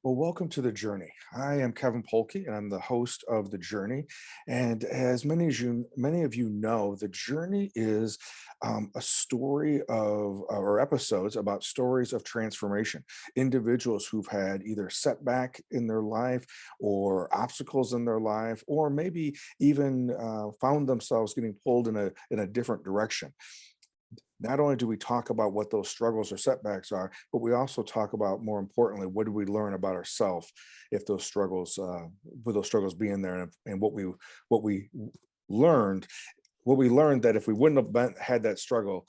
Well, welcome to the journey. I am Kevin Polky, and I'm the host of the journey. And as many of you know, the journey is a story of or episodes about stories of transformation. Individuals who've had either setback in their life, or obstacles in their life, or maybe even found themselves getting pulled in a different direction. Not only do we talk about what those struggles or setbacks are, but we also talk about, more importantly, what do we learn about ourselves if those struggles, with those struggles being there, and what we learned, what we learned that if we wouldn't have had that struggle,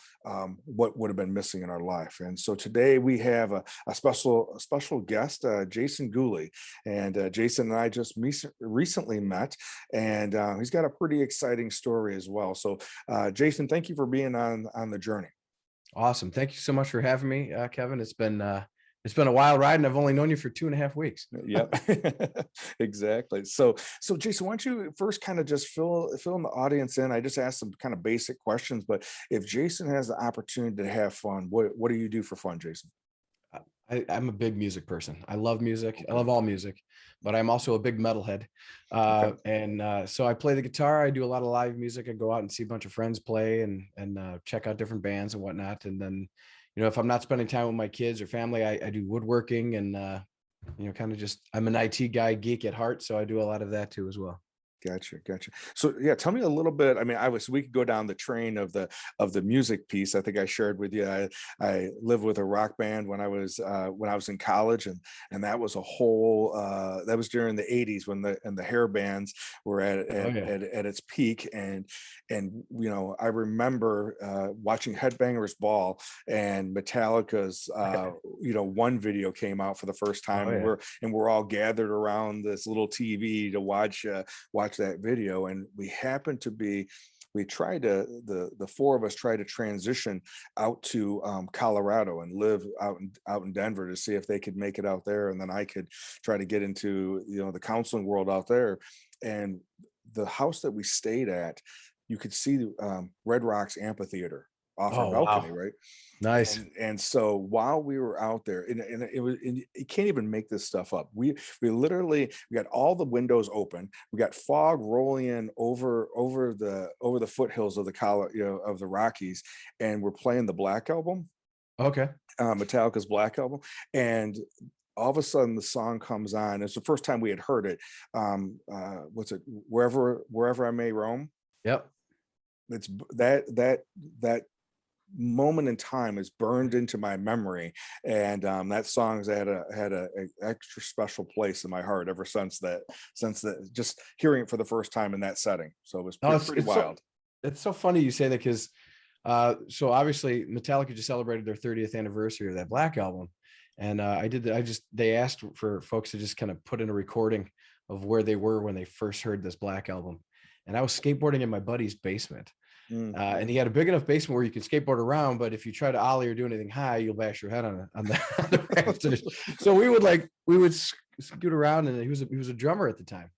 what would have been missing in our life. And so today we have a special guest, Jason Gooley, and Jason and I just recently met, and he's got a pretty exciting story as well. So, Jason, thank you for being on the journey. Awesome. Thank you so much for having me, Kevin. It's been a wild ride, and I've only known you for 2.5 weeks. Yep, exactly. So Jason, why don't you first kind of just fill in the audience in? I just asked some kind of basic questions, but if Jason has the opportunity to have fun, what do you do for fun, Jason? I'm a big music person. I love music. I Okay. love all music, but I'm also a big metalhead. Okay. So I play the guitar. I do a lot of live music. I go out and see a bunch of friends play and check out different bands and whatnot. And then, if I'm not spending time with my kids or family, I do woodworking and kind of just I'm an IT guy, geek at heart, so I do a lot of that too as well. Gotcha, gotcha. So yeah, tell me a little bit. I mean, we could go down the train of the music piece. I think I shared with you. I lived with a rock band when I was in college, and that was a whole that was during the 80s when the hair bands were at Oh at, yeah. at, at its peak. And I remember watching Headbangers Ball, and Metallica's one video came out for the first Oh time, and yeah. we're all gathered around this little TV to watch that video. And we tried to the four of us tried to transition out to Colorado and live out in Denver to see if they could make it out there, and then I could try to get into the counseling world out there. And the house that we stayed at, you could see the Red Rocks amphitheater off our Oh balcony, wow. right? Nice. And so while we were out there, and you can't even make this stuff up. We got all the windows open. We got fog rolling in over the foothills of the of the Rockies, and we're playing the Black Album, Okay. Metallica's Black Album, and all of a sudden the song comes on. It's the first time we had heard it. What's it? Wherever I may roam. Yep. That moment in time is burned into my memory, and that song's had a extra special place in my heart ever since that, just hearing it for the first time in that setting. So it was No, pretty wild. it's so funny you say that because so obviously Metallica just celebrated their 30th anniversary of that Black album. And they asked for folks to just kind of put in a recording of where they were when they first heard this Black album. And I was skateboarding in my buddy's basement. Mm. And he had a big enough basement where you can skateboard around, but if you try to ollie or do anything high, you'll bash your head on the rafters. So we would scoot around, and he was a drummer at the time.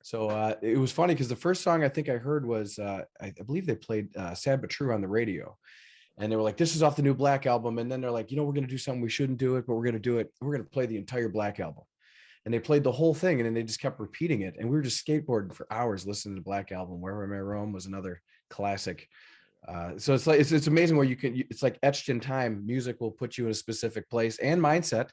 So it was funny because the first song I think I heard was I believe they played "Sad but True" on the radio, and they were like, "This is off the new Black album." And then they're like, "We're going to do something we shouldn't do it, but we're going to do it. We're going to play the entire Black album." And they played the whole thing, and then they just kept repeating it. And we were just skateboarding for hours listening to the Black album. "Wherever I May Roam" was another classic. So it's like it's amazing where it's like etched in time. Music will put you in a specific place and mindset,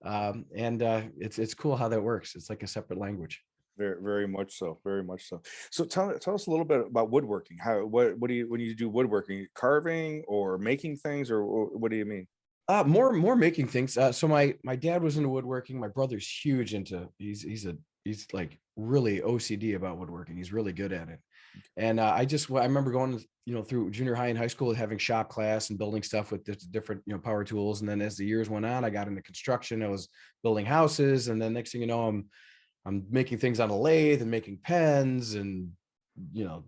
and it's cool how that works. It's like a separate language. Very, very much so. Very much so. So tell us a little bit about woodworking. What do you, when you do woodworking, carving or making things, or what do you mean? More making things. So my dad was into woodworking. My brother's huge into he's like really OCD about woodworking. He's really good at it. And I remember going through junior high and high school, having shop class and building stuff with different power tools. And then as the years went on, I got into construction. I was building houses, and then next thing you know, I'm making things on a lathe and making pens and you know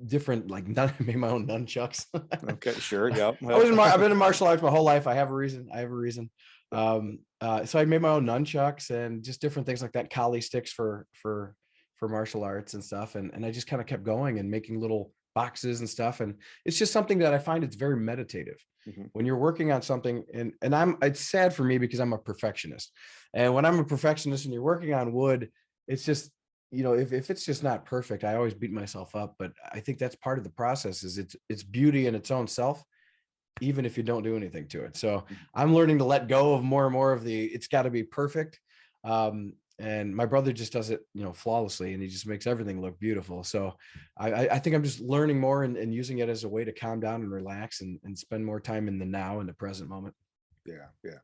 different like I made my own nunchucks. Okay, sure, yeah. I've been in martial arts my whole life. I have a reason. So I made my own nunchucks and just different things like that, Kali sticks for martial arts and stuff. And I just kind of kept going and making little boxes and stuff. And it's just something that I find it's very meditative. Mhm. when you're working on something, and it's sad for me because I'm a perfectionist. And when I'm a perfectionist and you're working on wood, it's just, if it's just not perfect, I always beat myself up. But I think that's part of the process, is it's beauty in its own self, even if you don't do anything to it. So Mhm. I'm learning to let go of more and more of the it's got to be perfect. And my brother just does it, flawlessly, and he just makes everything look beautiful. So I think I'm just learning more, and using it as a way to calm down and relax, and spend more time in the now, in the present moment. Yeah, yeah.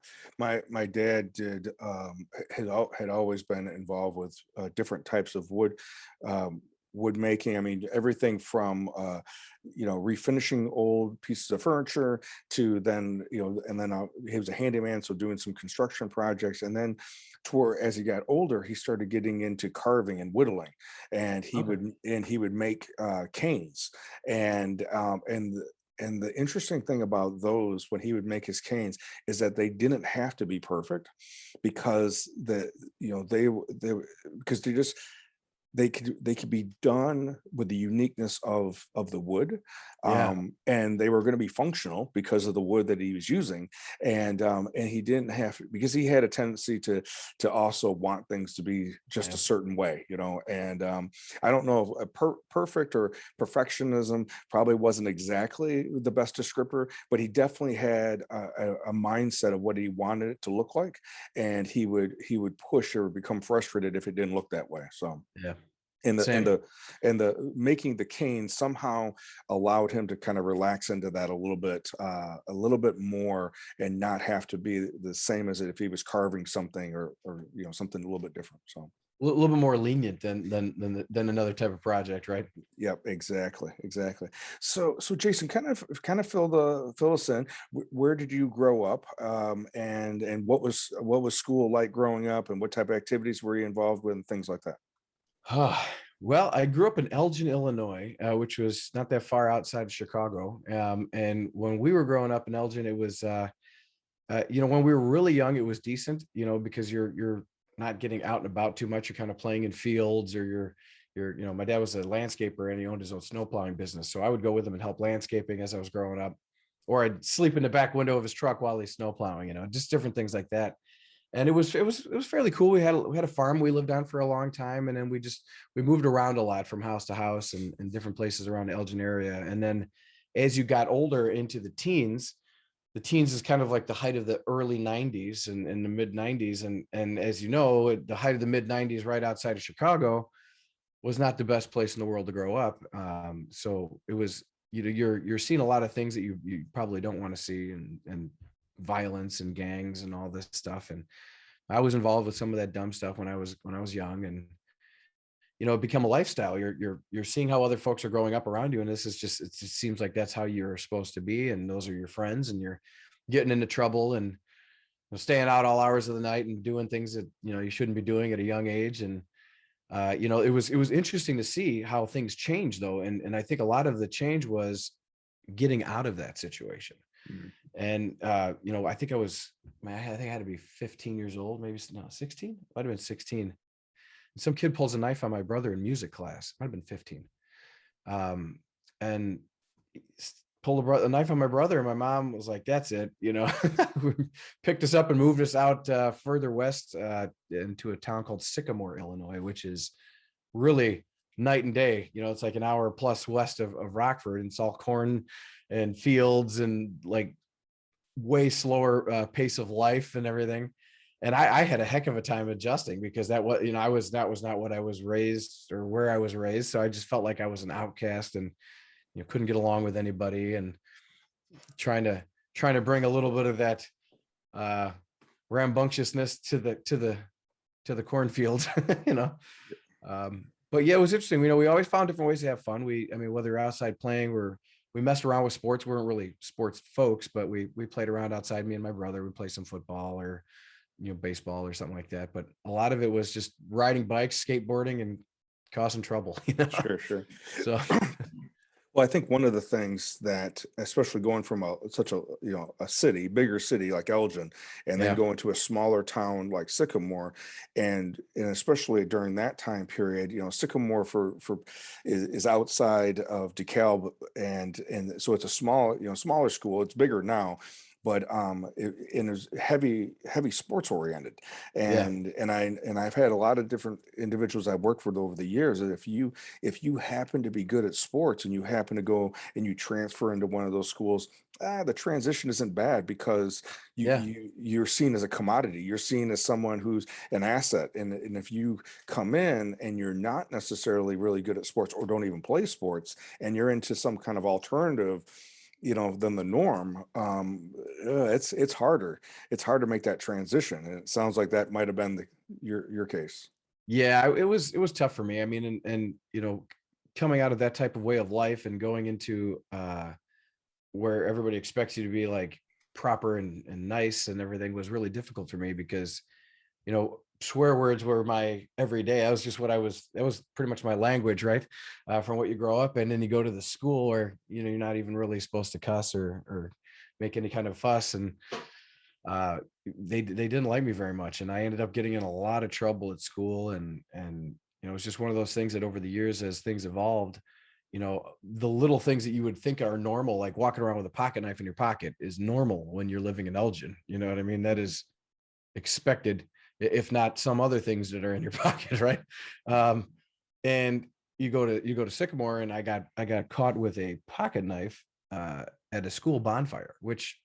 My dad had always been involved with different types of um, wood making. I mean, everything from refinishing old pieces of furniture to then and then he was a handyman, so doing some construction projects, and then toward as he got older, he started getting into carving and whittling, and Okay. he would make canes, and and the interesting thing about those when he would make his canes is that they didn't have to be perfect because because they could be done with the uniqueness of the wood, Yeah. and they were going to be functional because of the wood that he was using, and he didn't have because he had a tendency to also want things to be just a Yeah. certain way, and I don't know if perfect or perfectionism probably wasn't exactly the best descriptor, but he definitely had a mindset of what he wanted it to look like, and he would push or become frustrated if it didn't look that way. So Yeah. and the and Same. the and the making the cane somehow allowed him to kind of relax into that a little bit more, and not have to be the same as if he was carving something, or something a little bit different. So Little bit more lenient than another type of project, right? yep, exactly. So Jason, kind of fill us in. Where did you grow up, and what was school like growing up, and what type of activities were you involved with, and things like that? Well, I grew up in Elgin, Illinois, which was not that far outside of Chicago. And when we were growing up in Elgin, it was, when we were really young, it was decent, because you're not getting out and about too much. You're kind of playing in fields, or my dad was a landscaper, and he owned his own snowplowing business. So I would go with him and help landscaping as I was growing up, or I'd sleep in the back window of his truck while he's snowplowing, just different things like that. And it was fairly cool. We had a farm we lived on for a long time, and then we moved around a lot from house to house, and different places around the Elgin area. And then as you got older into the teens is kind of like the height of the early 90s and the mid 90s. And as you know, the height of the mid 90s right outside of Chicago was not the best place in the world to grow up. So it was, you're seeing a lot of things that you probably don't want to see, and violence and gangs and all this stuff. And I was involved with some of that dumb stuff when I was young, and it become a lifestyle. You're seeing how other folks are growing up around you, and this is just, it just seems like that's how you're supposed to be, and those are your friends, and you're getting into trouble, and staying out all hours of the night and doing things that you shouldn't be doing at a young age. And it was interesting to see how things change, though, and I think a lot of the change was getting out of that situation. Mhm. And I think man, I think I had to be 15 years old, maybe, no, 16, might have been 16. Some kid pulls a knife on my brother in music class, might have been 15. And pulled a knife on my brother, and my mom was like, that's it. Picked us up and moved us out further west, into a town called Sycamore, Illinois, which is really night and day. It's like an hour plus west of Rockford, and it's all corn and fields, and like way slower pace of life and everything. And I had a heck of a time adjusting, because that was not what I was raised, or where I was raised. So I just felt like I was an outcast, and couldn't get along with anybody, and trying to bring a little bit of that uh rambunctiousness to the cornfield. you know but yeah, it was interesting. We always found different ways to have fun. Whether you're outside playing, we messed around with sports. We weren't really sports folks, but we played around outside. Me and my brother would play some football, or baseball or something like that. But a lot of it was just riding bikes, skateboarding, and causing trouble. Sure, sure. So Well, I think one of the things that, especially going from such a, a city, bigger city like Elgin, and then Yeah, going to a smaller town like Sycamore, and especially during that time period, Sycamore for is outside of DeKalb, and so it's a small, smaller school. It's bigger now, but and it's heavy sports oriented, yeah, and I've had a lot of different individuals I've worked with over the years. And if you happen to be good at sports and you happen to go and you transfer into one of those schools, the transition isn't bad, because yeah. you're seen as a commodity. You're seen as someone who's an asset. And if you come in and you're not necessarily really good at sports or don't even play sports, and you're into some kind of alternative, than the norm, it's harder. It's hard to make that transition. And it sounds like that might have been your case. Yeah, it was tough for me. I mean, and coming out of that type of way of life and going into where everybody expects you to be like proper and nice and everything was really difficult for me because, swear words were my everyday. That was just what that was pretty much my language, right? From what you grow up, and then you go to the school where, you're not even really supposed to cuss or make any kind of fuss. And they didn't like me very much, and I ended up getting in a lot of trouble at school. And it's just one of those things that over the years, as things evolved, the little things that you would think are normal, like walking around with a pocket knife in your pocket, is normal when you're living in Elgin. You know what I mean? That is expected, if not some other things that are in your pocket, right? um and you go to Sycamore, and I got caught with a pocket knife at a school bonfire, which,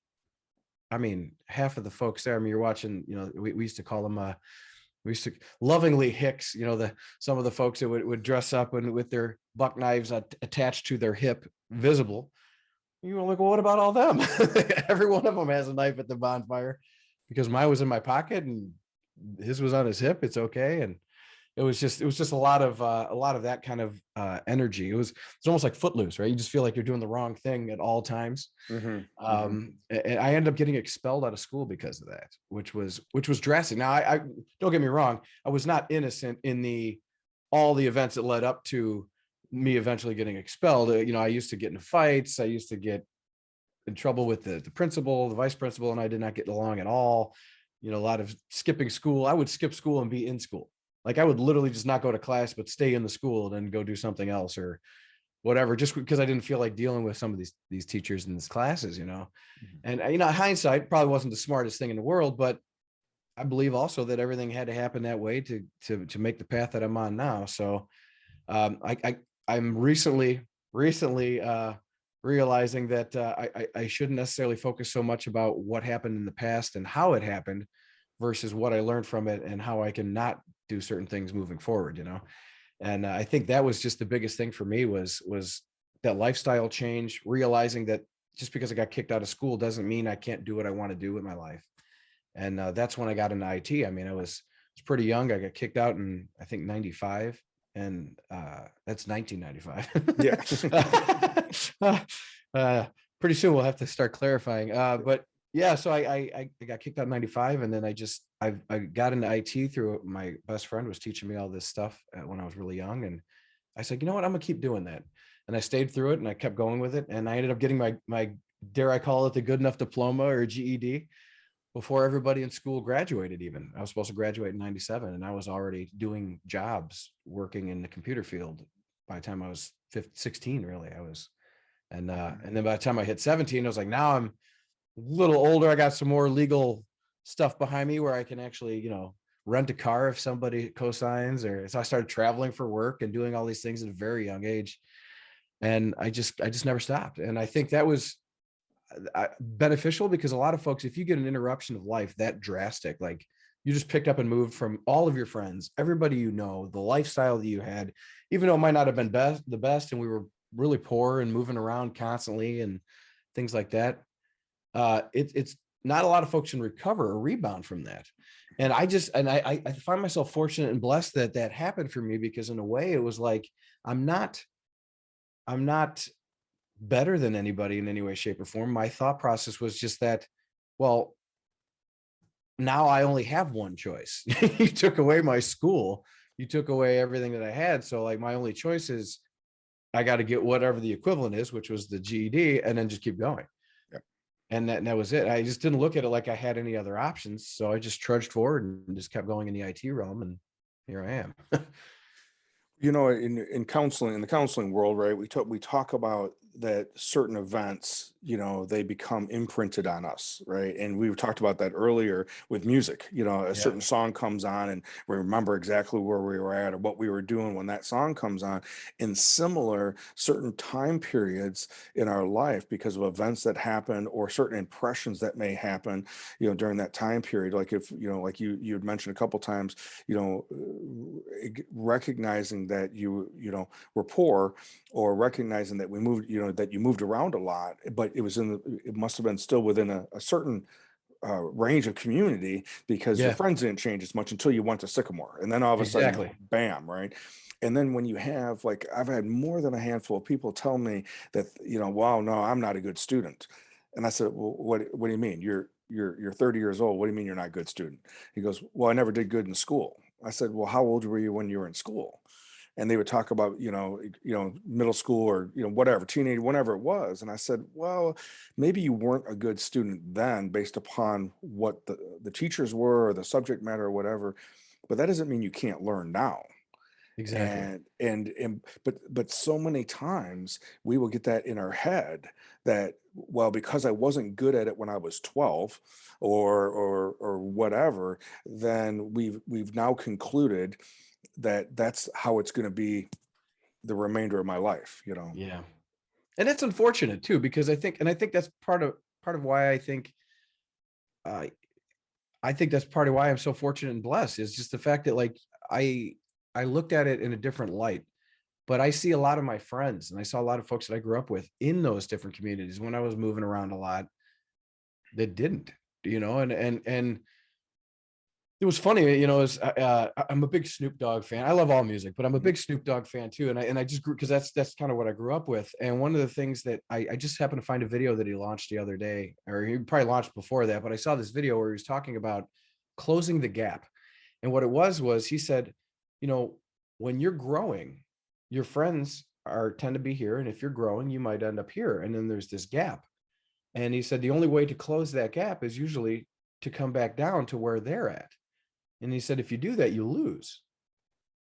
I mean, half of the folks there, I mean, you're watching, we used to call them, we used to lovingly Hicks, some of the folks that would dress up and with their buck knives attached to their hip, visible. You were like, well, what about all them? Every one of them has a knife at the bonfire, because mine was in my pocket and his was on his hip. It's okay. And it was just a lot of that kind of energy. It's almost like Footloose, right? You just feel like you're doing the wrong thing at all times. Hmm. Hmm. And I ended up getting expelled out of school because of that, which was drastic. Now, I don't get me wrong, I was not innocent in all the events that led up to me eventually getting expelled. I used to get into fights. I used to get in trouble with the principal, the vice principal, and I did not get along at all. A lot of skipping school. I would skip school and be in school. Like, I would literally just not go to class, but stay in the school and then go do something else or whatever, just because I didn't feel like dealing with some of these teachers in these classes. And hindsight, probably wasn't the smartest thing in the world, but I believe also that everything had to happen that way to make the path that I'm on now. So I'm recently realizing that I shouldn't necessarily focus so much about what happened in the past and how it happened versus what I learned from it and how I can not do certain things moving forward. And I think that was just the biggest thing for me was that lifestyle change, realizing that just because I got kicked out of school doesn't mean I can't do what I want to do with my life. And that's when I got into IT. I mean, I was pretty young. I got kicked out in, I think, 95, and that's 1995. Yeah. uh, Pretty soon we'll have to start clarifying. But yeah, so I got kicked out in 95, and then I got into IT through my best friend was teaching me all this stuff when I was really young, and I said, you know what, I'm gonna keep doing that, and I stayed through it, and I kept going with it, and I ended up getting my dare I call it the good enough diploma or GED before everybody in school graduated. Even I was supposed to graduate in 97, and I was already doing jobs working in the computer field by the time I was 16. Really, I was. And then by the time I hit 17, I was like, now I'm a little older. I got some more legal stuff behind me where I can actually, rent a car if somebody cosigns. Or so I started traveling for work and doing all these things at a very young age. And I just never stopped. And I think that was beneficial, because a lot of folks, if you get an interruption of life that drastic, like you just picked up and moved from all of your friends, everybody, the lifestyle that you had, even though it might not have been the best, and we were really poor and moving around constantly and things like that. It's not a lot of folks can recover or rebound from that. And I find myself fortunate and blessed that that happened for me, because in a way it was like, I'm not better than anybody in any way, shape, or form. My thought process was just that, well, now I only have one choice. You took away my school, you took away everything that I had. So like my only choice is I got to get whatever the equivalent is, which was the GED, and then just keep going. Yep. And that was it. I just didn't look at it like I had any other options. So I just trudged forward and just kept going in the IT realm. And here I am. You know, in counseling, in the counseling world, right, we talk about that certain events, you know, they become imprinted on us, right? And we talked about that earlier with music. You know, a Yeah. certain song comes on and we remember exactly where we were at or what we were doing when that song comes on. In similar certain time periods in our life, because of events that happen or certain impressions that may happen, you know, during that time period. Like if, you know, like you had mentioned a couple times, you know, recognizing that you know, were poor, or recognizing that we moved, you know, that you moved around a lot, but it was it must have been still within a certain range of community, because your Yeah, friends didn't change as much until you went to Sycamore, and then all of a sudden, exactly. bam, right? And then when you have, like, I've had more than a handful of people tell me that, you know, wow, no, I'm not a good student. And I said, well, what do you mean? You're 30 years old. What do you mean you're not a good student? He goes, well, I never did good in school. I said, well, how old were you when you were in school? And they would talk about, middle school, or, you know, whatever, teenage, whatever it was. And I said, well, maybe you weren't a good student then based upon what the teachers were, or the subject matter, or whatever, but that doesn't mean you can't learn now. Exactly. And so many times we will get that in our head, that, well, because I wasn't good at it when I was 12, or whatever, then we've now concluded that that's how it's going to be the remainder of my life, you know. Yeah. And it's unfortunate too, because I think that's part of why uh, I think that's part of why I'm so fortunate and blessed, is just the fact that, like, I I looked at it in a different light. But I see a lot of my friends, and I saw a lot of folks that I grew up with in those different communities when I was moving around a lot, that didn't, and it was funny, I'm a big Snoop Dogg fan. I love all music, but I'm a Mhm. big Snoop Dogg fan too. And I just grew, because that's kind of what I grew up with. And one of the things that I just happened to find a video that he launched the other day, or he probably launched before that, but I saw this video where he was talking about closing the gap. And what it was he said, you know, when you're growing, your friends are tend to be here. And if you're growing, you might end up here. And then there's this gap. And he said the only way to close that gap is usually to come back down to where they're at. And he said, if you do that, you lose,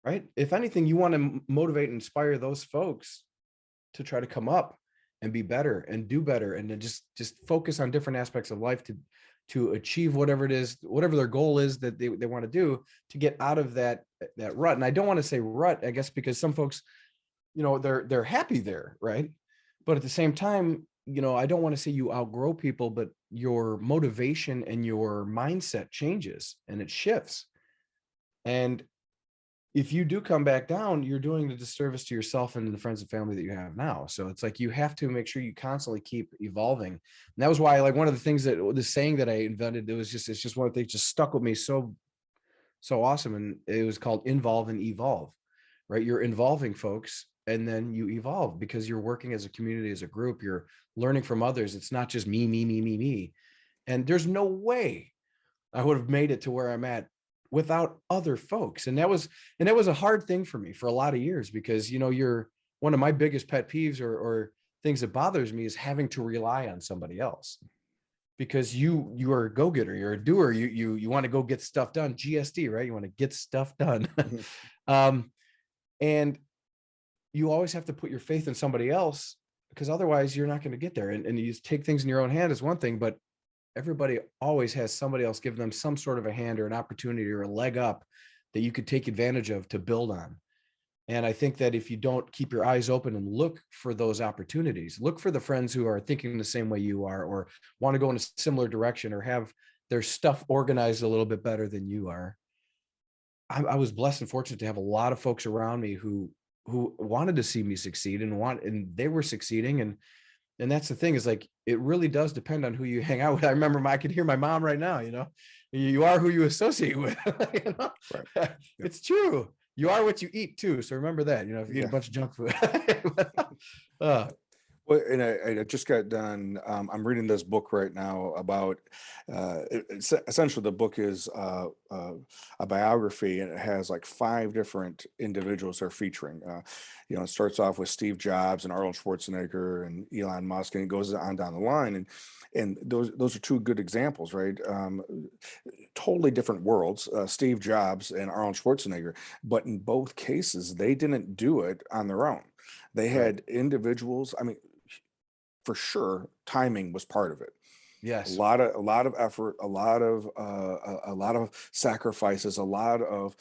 right? If anything, you want to motivate and inspire those folks to try to come up and be better and do better, and to just focus on different aspects of life to achieve whatever it is, whatever their goal is that they want to do, to get out of that rut. And I don't want to say rut, I guess, because some folks, they're happy there, right? But at the same time, I don't want to say you outgrow people, but your motivation and your mindset changes and it shifts. And if you do come back down, you're doing a disservice to yourself and the friends and family that you have now. So it's like you have to make sure you constantly keep evolving. And that was why, like, one of the things, that the saying that I invented, it's just one of the things just stuck with me so awesome. And it was called involve and evolve, right? You're involving folks and then you evolve, because you're working as a community, as a group, you're learning from others. It's not just me, me, me, me, me. And there's no way I would have made it to where I'm at without other folks. And that was a hard thing for me for a lot of years, because, you're one of my biggest pet peeves, or things that bothers me, is having to rely on somebody else, because you are a go-getter, you're a doer, you want to go get stuff done, GSD, right? You want to get stuff done. Mhm. um, and you always have to put your faith in somebody else, because otherwise you're not going to get there. And you take things in your own hand is one thing, but everybody always has somebody else give them some sort of a hand or an opportunity or a leg up that you could take advantage of to build on. And I think that if you don't keep your eyes open and look for those opportunities, look for the friends who are thinking the same way you are, or want to go in a similar direction, or have their stuff organized a little bit better than you are. I was blessed and fortunate to have a lot of folks around me who wanted to see me succeed, and they were succeeding. And that's the thing, is like, it really does depend on who you hang out with. I remember I could hear my mom right now, you are who you associate with. you know? Right. Yep. It's true. You are what you eat too. So remember that, if you eat a Yeah. bunch of junk food. uh, Well, and I just got done. I'm reading this book right now about. Essentially, the book is a biography, and it has like five different individuals they're featuring. It starts off with Steve Jobs and Arnold Schwarzenegger and Elon Musk, and it goes on down the line. And those are two good examples, right? Totally different worlds. Steve Jobs and Arnold Schwarzenegger, but in both cases, they didn't do it on their own. They Right. had individuals. I mean, for sure, timing was part of it. Yes. A lot of effort, a lot of sacrifices, a lot of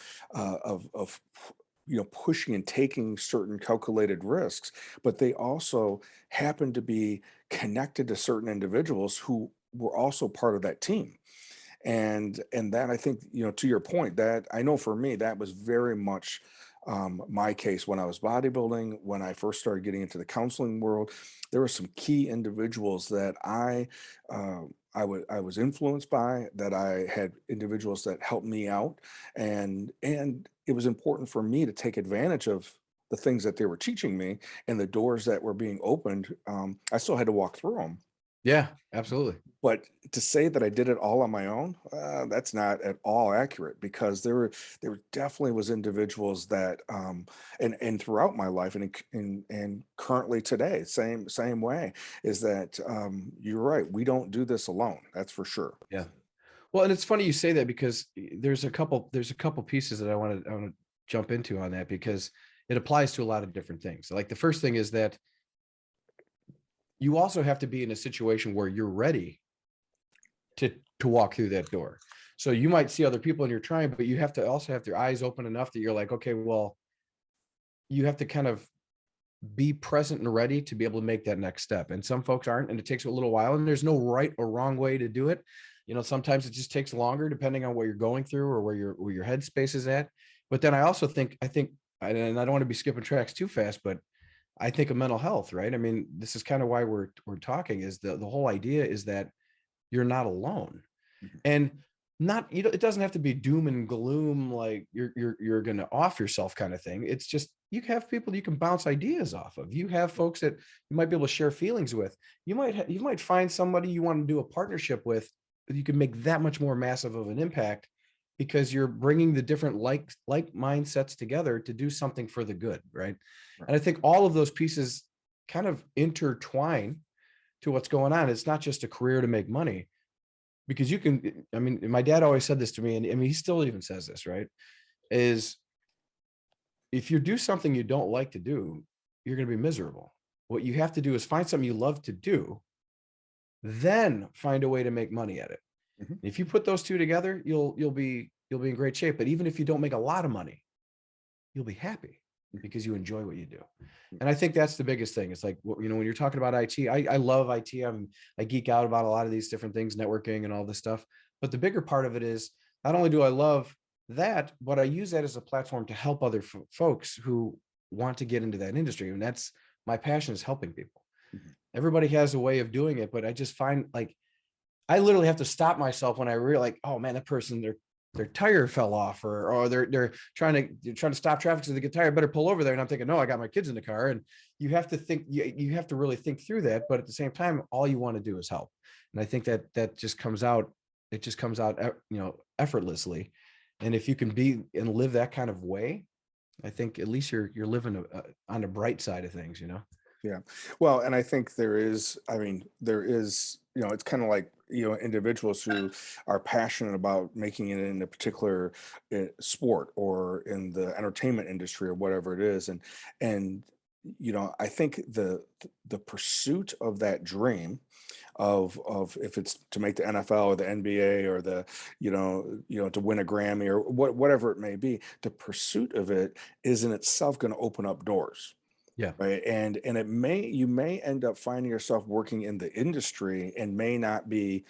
pushing and taking certain calculated risks. But they also happened to be connected to certain individuals who were also part of that team. And that, I think, to your point, that I know for me that was very much my case when I was bodybuilding. When I first started getting into the counseling world, there were some key individuals that I was influenced by, that I had individuals that helped me out, and it was important for me to take advantage of the things that they were teaching me, and the doors that were being opened. I still had to walk through them, Yeah, absolutely. but to say that I did it all on my own, that's not at all accurate, because there definitely was individuals that, and throughout my life, and currently today, same way, is that, you're right. We don't do this alone. That's for sure. Yeah. Well, and it's funny you say that because there's a couple pieces that I want to jump into on that, because it applies to a lot of different things. Like the first thing is that you also have to be in a situation where you're ready to walk through that door. So you might see other people and you're trying, but you have to also have your eyes open enough that you're like, okay, well, you have to kind of be present and ready to be able to make that next step. And some folks aren't, and it takes a little while, and there's no right or wrong way to do it. Sometimes it just takes longer depending on what you're going through or where your headspace is at. But then I think, and I don't want to be skipping tracks too fast, but I think of mental health, right? I mean, this is kind of why we're talking, is the whole idea is that you're not alone. Mhm. And not, it doesn't have to be doom and gloom, like you're going to off yourself kind of thing. It's just, you have people you can bounce ideas off of. You have folks that you might be able to share feelings with. You might find somebody you want to do a partnership with, that you can make that much more massive of an impact, because you're bringing the different like mindsets together to do something for the good, right? Right. And I think all of those pieces kind of intertwine to what's going on. It's not just a career to make money, because you can, I mean, my dad always said this to me, and I mean, he still even says this, right? Is, if you do something you don't like to do, you're going to be miserable. What you have to do is find something you love to do, then find a way to make money at it. Mhm. If you put those two together, you'll be in great shape. But even if you don't make a lot of money, you'll be happy Mhm. because you enjoy what you do. And I think that's the biggest thing. It's like, when you're talking about IT, I love IT. I geek out about a lot of these different things, networking and all this stuff. But the bigger part of it is, not only do I love that, but I use that as a platform to help other folks who want to get into that industry. And that's my passion, is helping people. Mhm. Everybody has a way of doing it, but I just find, like, I literally have to stop myself when I realize, like, oh man, that person, their tire fell off, or they're trying to stop traffic so they get tired. Better pull over there. And I'm thinking, no, I got my kids in the car. And you have to think, you have to really think through that. But at the same time, all you want to do is help. And I think that just comes out. It just comes out, effortlessly. And if you can be and live that kind of way, I think at least you're living on the bright side of things. Yeah. Well, and I think there is, it's kind of like, individuals who are passionate about making it in a particular sport, or in the entertainment industry, or whatever it is. And, I think the pursuit of that dream, of if it's to make the NFL or the NBA, or to win a Grammy, or whatever it may be, the pursuit of it is in itself going to open up doors. Yeah. Right. And you may end up finding yourself working in the industry, and may not be,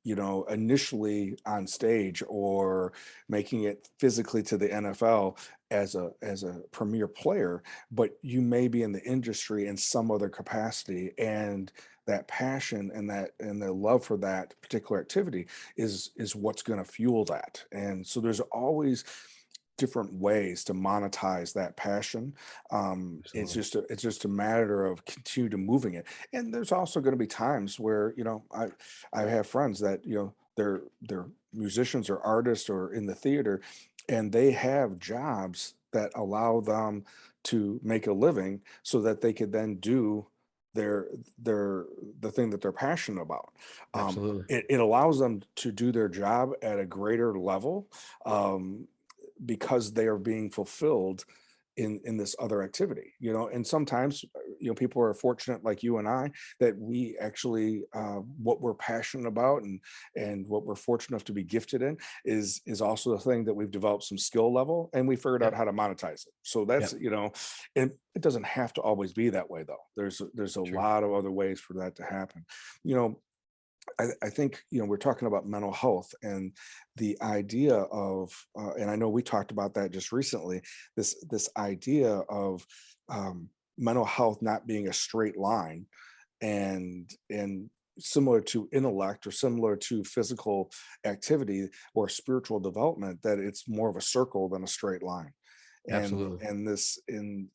initially on stage, or making it physically to the NFL as a premier player, but you may be in the industry in some other capacity, and that passion, and the love for that particular activity is what's going to fuel that. And so there's always, different ways to monetize that passion. It's Absolutely. just a matter of continue to moving it. And there's also going to be times where, I have friends that, they're musicians or artists or in the theater, and they have jobs that allow them to make a living so that they could then do their their the thing that they're passionate about. Absolutely. It allows them to do their job at a greater level, um, because they are being fulfilled in this other activity, and sometimes, people are fortunate like you and I, that we actually, what we're passionate about, and what we're fortunate enough to be gifted in, is also the thing that we've developed some skill level, and we figured out Yep. how to monetize it. So that's, Yep. and it doesn't have to always be that way, though. There's a True. lot of other ways for that to happen. you know I think, we're talking about mental health, and the idea of, and I know we talked about that just recently. This idea of, mental health not being a straight line, and similar to intellect or similar to physical activity or spiritual development, that it's more of a circle than a straight line. And Absolutely. and this and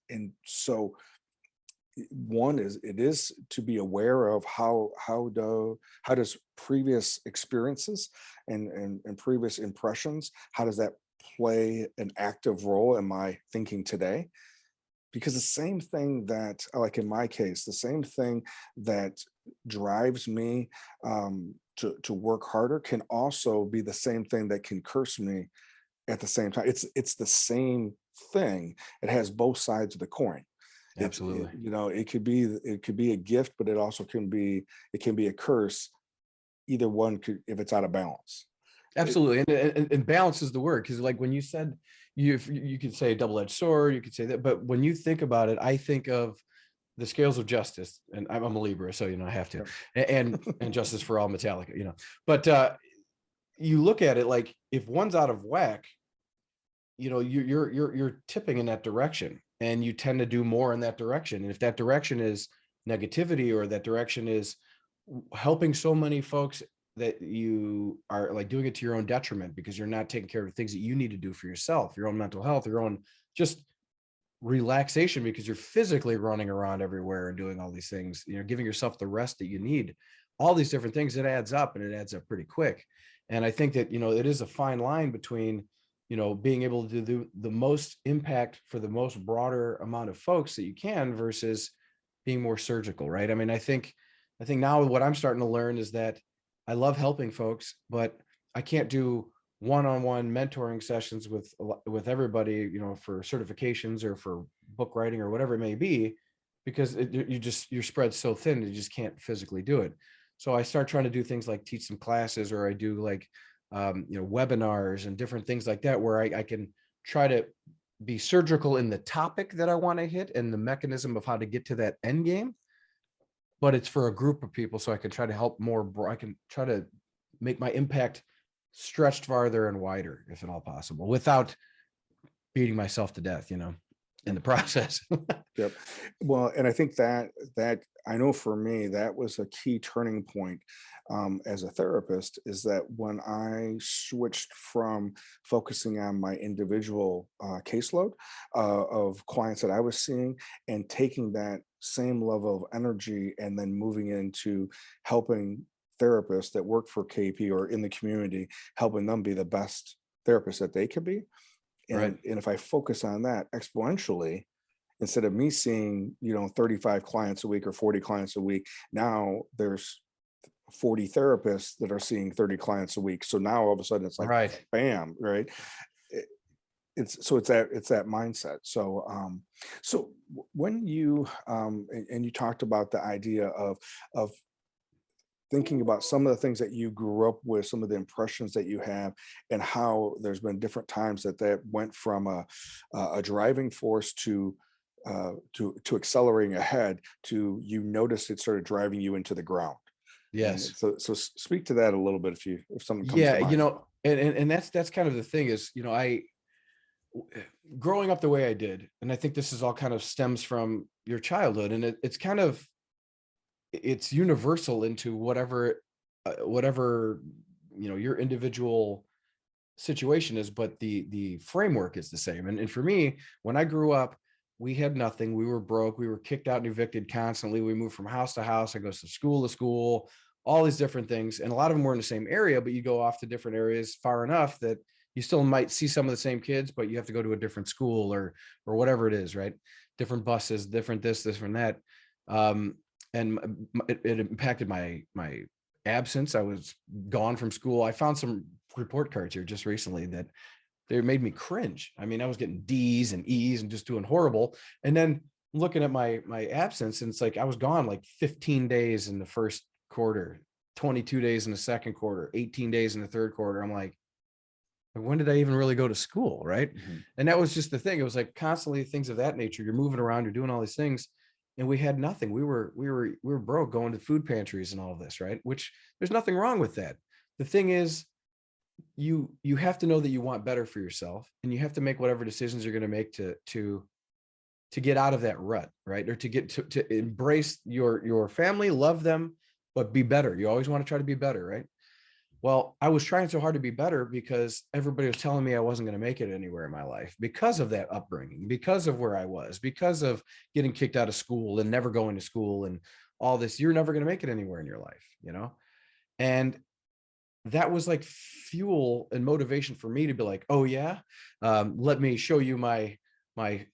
so one is, it is to be aware of how does previous experiences and previous impressions, how does that play an active role in my thinking today? Because the same thing that, like in my case, the same thing that drives me, to work harder, can also be the same thing that can curse me at the same time. It's the same thing. It has both sides of the coin. Absolutely. It could be a gift, but it can be a curse. Either one could, if it's out of balance. It, Absolutely. And balance is the word. Cause like when you said you could say a double-edged sword, you could say that, but when you think about it, I think of the scales of justice, and I'm a Libra, so I have to, yeah. and justice for all Metallica, but you look at it like if one's out of whack, you're tipping in that direction, and you tend to do more in that direction. And if that direction is negativity, or that direction is helping so many folks, that you are like doing it to your own detriment because you're not taking care of the things that you need to do for yourself, your own mental health, your own just relaxation, because you're physically running around everywhere and doing all these things, giving yourself the rest that you need, all these different things, it adds up, and it adds up pretty quick. And I think that, it is a fine line between, being able to do the most impact for the most broader amount of folks that you can, versus being more surgical, right? I mean, I think now what I'm starting to learn is that I love helping folks, but I can't do one-on-one mentoring sessions with everybody, for certifications or for book writing or whatever it may be, because you're spread so thin, you just can't physically do it. So I start trying to do things like teach some classes, or I do like webinars and different things like that, where I can try to be surgical in the topic that I want to hit and the mechanism of how to get to that end game, but it's for a group of people, so I can try to help I can try to make my impact stretched farther and wider, if at all possible, without beating myself to death, in the process. Yep. Well, and I think that I know for me, that was a key turning point, as a therapist, is that when I switched from focusing on my individual, caseload, of clients that I was seeing, and taking that same level of energy and then moving into helping therapists that work for KP or in the community, helping them be the best therapists that they can be. Right. And if I focus on that exponentially, instead of me seeing 35 clients a week or 40 clients a week, now there's 40 therapists that are seeing 30 clients a week. So now all of a sudden it's like Right. bam, right? It- it's that mindset. When you, and you talked about the idea of thinking about some of the things that you grew up with, some of the impressions that you have, and how there's been different times that went from a driving force to accelerating ahead, to, you noticed it started driving you into the ground. And Yes. so speak to that a little bit, if something comes to Yeah. mind. And that's kind of the thing is, growing up the way I did, and I think this is all kind of stems from your childhood, and it's universal into whatever your individual situation is, but the framework is the same. And for me, when I grew up, we had nothing. We were broke. We were kicked out and evicted constantly. We moved from house to house. I go from school to school, all these different things. And a lot of them were in the same area, but you go off to different areas far enough that you still might see some of the same kids, but you have to go to a different school or whatever it is, right? Different buses, different this, different that. And it impacted my absence. I was gone from school. I found some report cards here just recently that they made me cringe. I mean, I was getting D's and E's and just doing horrible. And then looking at my absence, and it's like I was gone like 15 days in the first quarter, 22 days in the second quarter, 18 days in the third quarter. I'm like, when did I even really go to school? Right. Mhm. And that was just the thing. It was like constantly things of that nature. You're moving around, you're doing all these things. And we had nothing. We were broke, going to food pantries and all of this, right? Which there's nothing wrong with that. The thing is, you have to know that you want better for yourself, and you have to make whatever decisions you're going to make to get out of that rut, right? Or to get to embrace your family, love them, but be better. You always want to try to be better, right? Well, I was trying so hard to be better because everybody was telling me I wasn't going to make it anywhere in my life because of that upbringing, because of where I was, because of getting kicked out of school and never going to school and all this. You're never going to make it anywhere in your life, you know? And that was like fuel and motivation for me to be like, oh yeah, let me show you my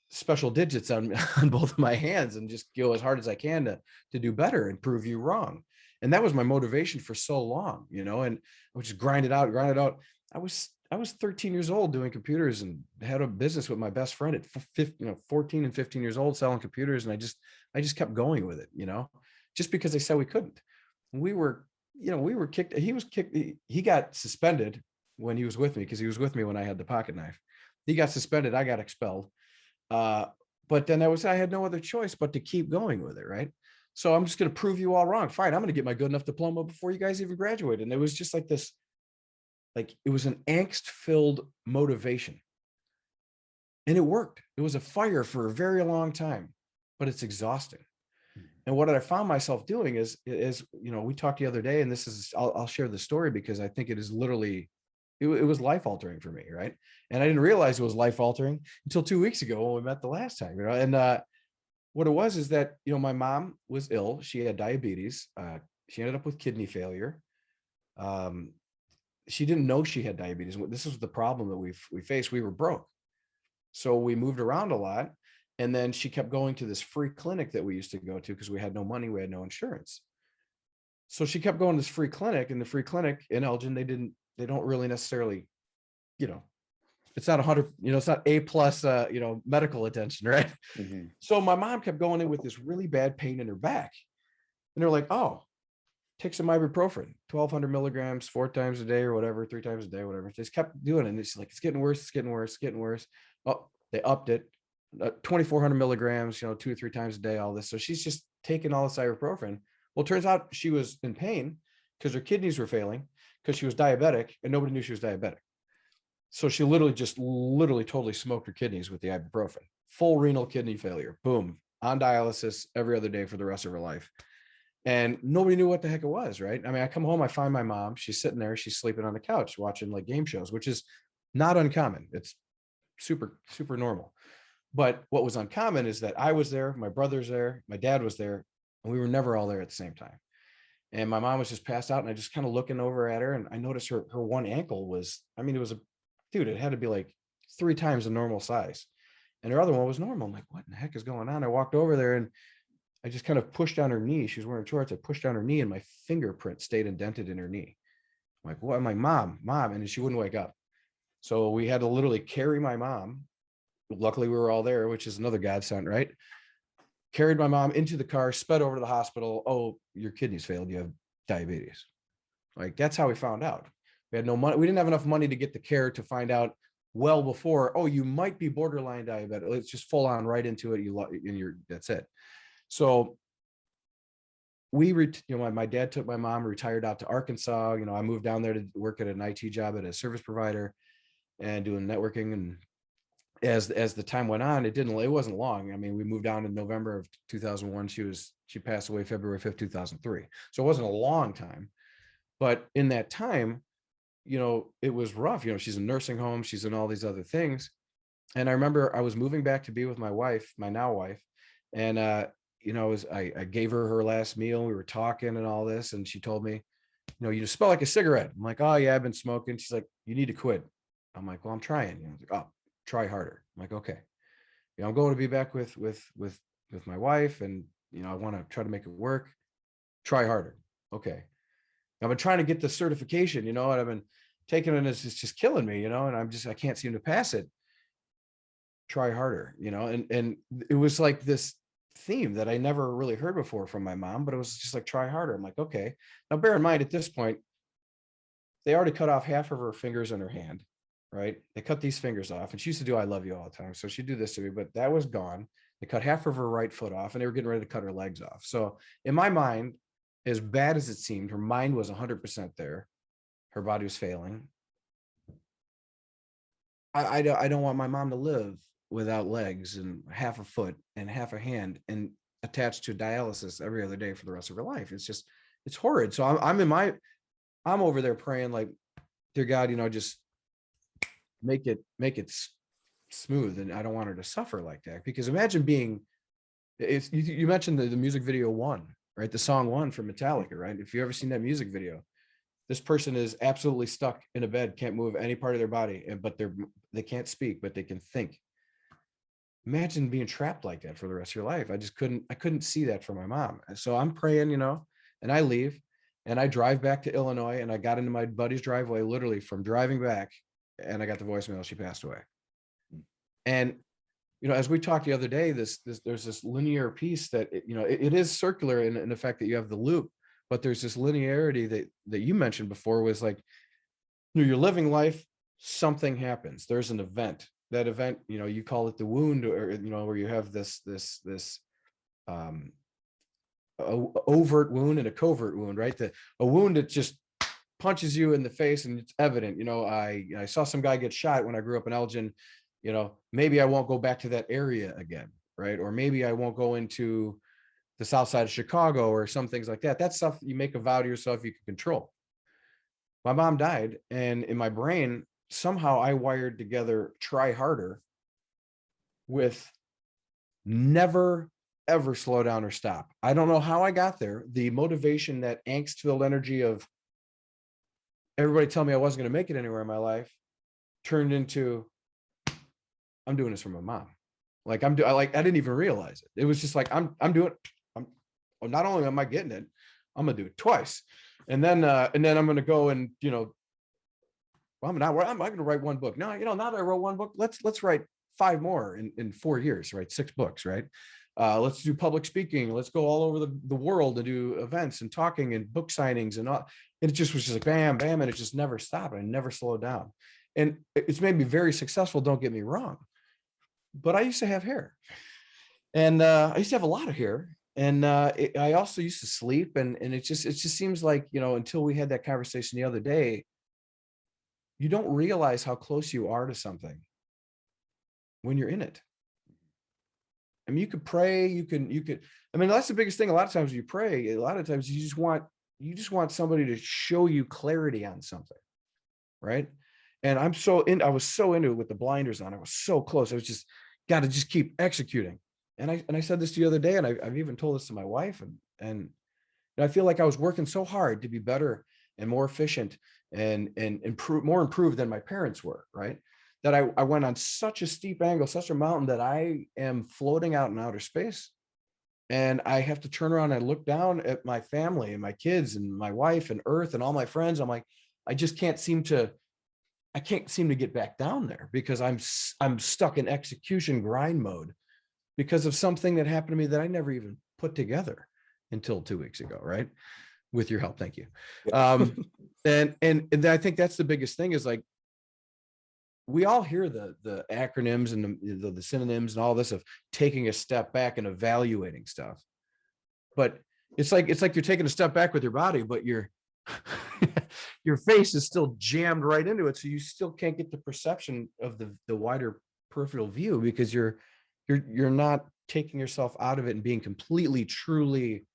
special digits on on both of my hands and just go as hard as I can to do better and prove you wrong. And that was my motivation for so long, you know. And I would just grind it out, grind it out. I was 13 years old doing computers and had a business with my best friend at 14 and 15 years old selling computers, and I just kept going with it, you know, just because they said we couldn't. We were we were kicked. He was kicked. He got suspended when he was with me because he was with me when I had the pocket knife. He got suspended. I got expelled. Uh, but then I had no other choice but to keep going with it. Right. So I'm just going to prove you all wrong. Fine. I'm going to get my good enough diploma before you guys even graduated. And it was just like this, like it was an angst filled motivation. And it worked. It was a fire for a very long time, but it's exhausting. And what I found myself doing is, we talked the other day, and this is, I'll share the story because I think it is literally, it was life altering for me. Right. And I didn't realize it was life altering until 2 weeks ago when we met the last time, and what it was is that, my mom was ill. She had diabetes. She ended up with kidney failure. Um, she didn't know she had diabetes. This is the problem that we faced. We were broke. So we moved around a lot. And then she kept going to this free clinic that we used to go to because we had no money, we had no insurance. So she kept going to this free clinic, and the free clinic in Elgin, they don't really necessarily, you know, it's not 100, it's not A plus, medical attention, right? Mhm. So my mom kept going in with this really bad pain in her back. And they're like, oh, take some ibuprofen, 1,200 milligrams, 4 times a day or whatever, 3 times a day, whatever. Just kept doing it. And it's like, it's getting worse, it's getting worse, it's getting worse. Oh, they upped it. 2,400 milligrams, 2 or 3 times a day, all this. So she's just taking all this ibuprofen. Well, it turns out she was in pain because her kidneys were failing because she was diabetic and nobody knew she was diabetic. So she literally totally smoked her kidneys with the ibuprofen. Full renal kidney failure. Boom. On dialysis every other day for the rest of her life. And nobody knew what the heck it was, right? I mean, I come home, I find my mom, she's sitting there, she's sleeping on the couch watching like game shows, which is not uncommon. It's super, super normal. But what was uncommon is that I was there, my brother's there, my dad was there, and we were never all there at the same time. And my mom was just passed out, and I just kind of looking over at her, and I noticed her one ankle was, I mean, it had to be like 3 times the normal size. And her other one was normal. I'm like, what in the heck is going on? I walked over there and I just kind of pushed down her knee. She was wearing shorts. I pushed down her knee and my fingerprint stayed indented in her knee. I'm like, what? I'm like, mom. And she wouldn't wake up. So we had to literally carry my mom. Luckily, we were all there, which is another godsend, right? Carried my mom into the car, sped over to the hospital. Oh, your kidneys failed. You have diabetes. Like, that's how we found out. We had no money. We didn't have enough money to get the care to find out well before, oh, you might be borderline diabetic. Let's just full on right into it. That's it. So my dad took my mom, retired out to Arkansas. I moved down there to work at an IT job at a service provider and doing networking. And as the time went on, it wasn't long. I mean, we moved down in November of 2001. She passed away February 5th, 2003. So it wasn't a long time, but in that time, it was rough. She's in nursing home, she's in all these other things. And I remember I was moving back to be with my wife, my now wife. And, I gave her last meal. We were talking and all this. And she told me, you just smell like a cigarette. I'm like, oh yeah, I've been smoking. She's like, you need to quit. I'm like, well, I'm trying. I was like, oh, try harder. I'm like, okay. I'm going to be back with my wife, and I want to try to make it work. Try harder. Okay. I've been trying to get the certification, and I've been taking it, as it's just killing me, and I can't seem to pass it. Try harder, and it was like this theme that I never really heard before from my mom, but it was just like, try harder. I'm like, okay. Now bear in mind, at this point, they already cut off half of her fingers in her hand, right? They cut these fingers off, and she used to do I love you all the time. So she'd do this to me, but that was gone. They cut half of her right foot off, and they were getting ready to cut her legs off. So in my mind, as bad as it seemed, her mind was 100% there. Her body was failing. I don't want my mom to live without legs and half a foot and half a hand and attached to dialysis every other day for the rest of her life. It's horrid. So I'm over there praying like, dear God, just make it smooth. And I don't want her to suffer like that, because imagine being, you mentioned the music video One, right? The song One from Metallica, right? If you've ever seen that music video, this person is absolutely stuck in a bed, can't move any part of their body, but they can't speak, but they can think. Imagine being trapped like that for the rest of your life. I couldn't see that for my mom. So I'm praying, and I leave and I drive back to Illinois, and I got into my buddy's driveway, literally from driving back, and I got the voicemail, she passed away. And, as we talked the other day, there's this linear piece that, it is circular in the fact that you have the loop, but there's this linearity that you mentioned before, was like, you're living life, something happens. There's an event. That event, you call it the wound, or, where you have this overt wound and a covert wound, right? A wound that just punches you in the face and it's evident. I saw some guy get shot when I grew up in Elgin. Maybe I won't go back to that area again, right? Or maybe I won't go into the south side of Chicago, or some things like that. That's stuff you make a vow to yourself you can control. My mom died, and in my brain, somehow I wired together try harder with never, ever slow down or stop. I don't know how I got there. The motivation, that angst-filled energy of everybody tell me I wasn't going to make it anywhere in my life, turned into, I'm doing this for my mom. Like I didn't even realize it. It was just like, I'm not only am I getting it, I'm gonna do it twice. And then I'm gonna go and, well, I'm not gonna write one book. No, now that I wrote one book, let's write 5 more in 4 years, right? 6 books, right? Let's do public speaking. Let's go all over the world to do events and talking and book signings and all. And it just was just like bam, bam, and it just never stopped. I never slowed down. And it's made me very successful, don't get me wrong. But I used to have hair. And I used to have a lot of hair. And I also used to sleep. And it just seems like, until we had that conversation the other day, you don't realize how close you are to something when you're in it. I mean, you could pray, you could, I mean, that's the biggest thing. A lot of times you pray, a lot of times you just want somebody to show you clarity on something. Right. And I was so into it with the blinders on. I was so close. I was just got to just keep executing. And I said this the other day, and I've even told this to my wife, and I feel like I was working so hard to be better and more efficient and more improved than my parents were, right? That I went on such a steep angle, such a mountain, that I am floating out in outer space. And I have to turn around and look down at my family and my kids and my wife and Earth and all my friends. I'm like, I can't seem to get back down there, because I'm stuck in execution grind mode because of something that happened to me that I never even put together until 2 weeks ago, right? With your help, thank you. And I think that's the biggest thing, is like, we all hear the acronyms and the synonyms and all this of taking a step back and evaluating stuff, but it's like you're taking a step back with your body, but your face is still jammed right into it, so you still can't get the perception of the wider peripheral view, because you're not taking yourself out of it and being completely, truly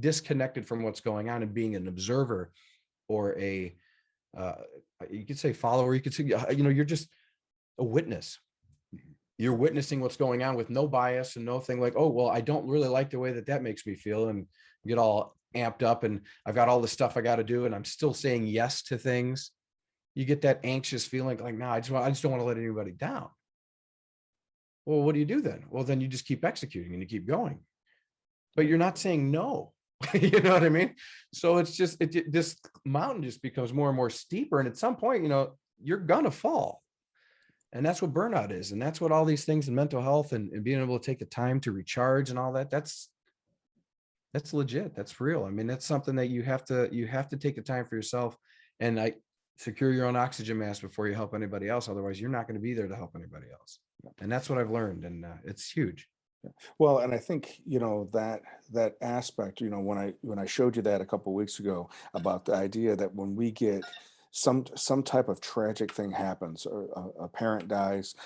disconnected from what's going on and being an observer or a uh, you could say follower, you could say, you're just a witness. You're witnessing what's going on with no bias and no thing like, oh, well, I don't really like the way that makes me feel, and get all amped up and I've got all this stuff I got to do and I'm still saying yes to things. You get that anxious feeling like, no, I just don't want to let anybody down. Well, what do you do then? Well, then you just keep executing and you keep going, but you're not saying no. You know what I mean? So it's just, this mountain just becomes more and more steeper. And at some point, you're going to fall. And that's what burnout is. And that's what all these things in mental health and being able to take the time to recharge and all that, that's legit. That's real. I mean, that's something that you have to take the time for yourself, and secure your own oxygen mask before you help anybody else. Otherwise you're not going to be there to help anybody else. And that's what I've learned. And it's huge. Well, and I think, that aspect, when I showed you that a couple of weeks ago about the idea that when we get some type of tragic thing happens, or a parent dies,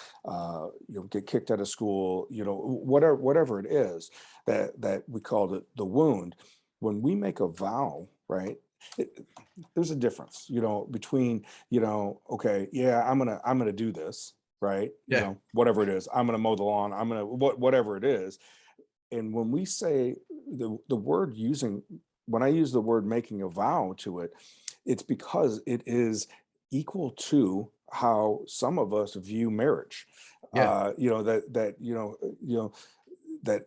get kicked out of school, whatever it is, that we called it the wound. When we make a vow, right? It, there's a difference, between, okay, yeah, I'm gonna do this, right? Yeah. Whatever it is, I'm gonna mow the lawn, I'm gonna whatever it is. And when we say the word using, when I use the word making a vow to it, it's because it is equal to how some of us view marriage. Yeah. That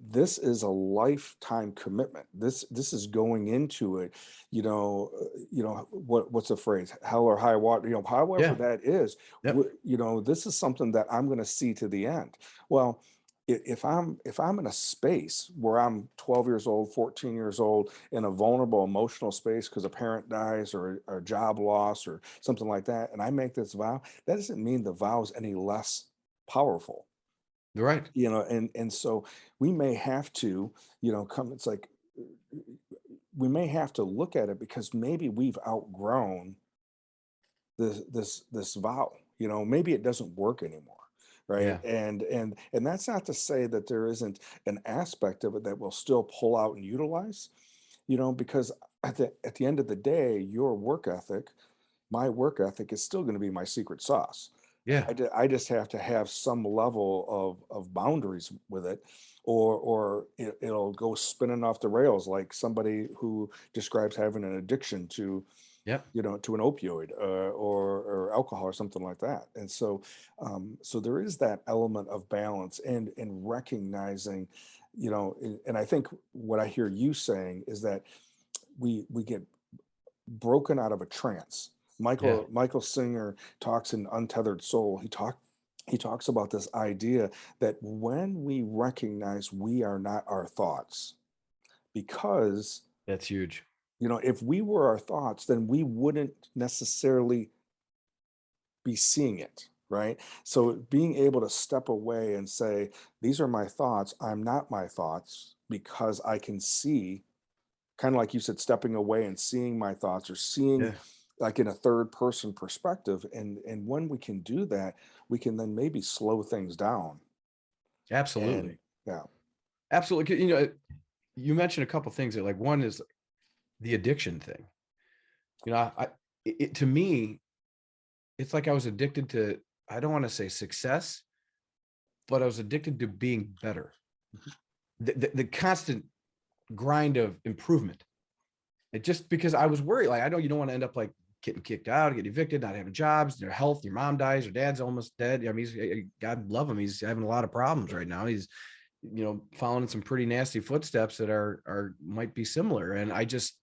this is a lifetime commitment. This is going into it. What's the phrase? Hell or high water. However Yeah. that is. Yep. This is something that I'm going to see to the end. Well, if I'm in a space where I'm 12 years old, 14 years old, in a vulnerable emotional space because a parent dies, or a job loss or something like that, and I make this vow, that doesn't mean the vow is any less powerful. You're right. And so we may have to, come, it's like, we may have to look at it because maybe we've outgrown this vow. Maybe it doesn't work anymore, right? Yeah. And that's not to say that there isn't an aspect of it that we'll still pull out and utilize, because at the end of the day, your work ethic, my work ethic, is still going to be my secret sauce. Yeah. I just have to have some level of boundaries with it, or it'll go spinning off the rails, like somebody who describes having an addiction to, Yep. to an opioid, or alcohol or something like that. And so there is that element of balance, and recognizing, and I think what I hear you saying is that we get broken out of a trance. Yeah. Michael Singer talks in Untethered Soul. He talks about this idea that when we recognize we are not our thoughts, because That's huge. if we were our thoughts, then we wouldn't necessarily be seeing it, right? So being able to step away and say, these are my thoughts, I'm not my thoughts, because I can see, kind of like you said, stepping away and seeing my thoughts, or seeing Yeah. like in a third person perspective. And when we can do that, we can then maybe slow things down. And Absolutely. yeah. Absolutely. You mentioned a couple things that, like, one is the addiction thing. To me, it's like I was addicted to, I don't want to say success, but I was addicted to being better. The constant grind of improvement. It just, because I was worried, like, I know you don't want to end up like getting kicked out, getting evicted, not having jobs, their health, your mom dies, your dad's almost dead. I mean, God love him. He's having a lot of problems right now. He's, following some pretty nasty footsteps that are might be similar. And I just,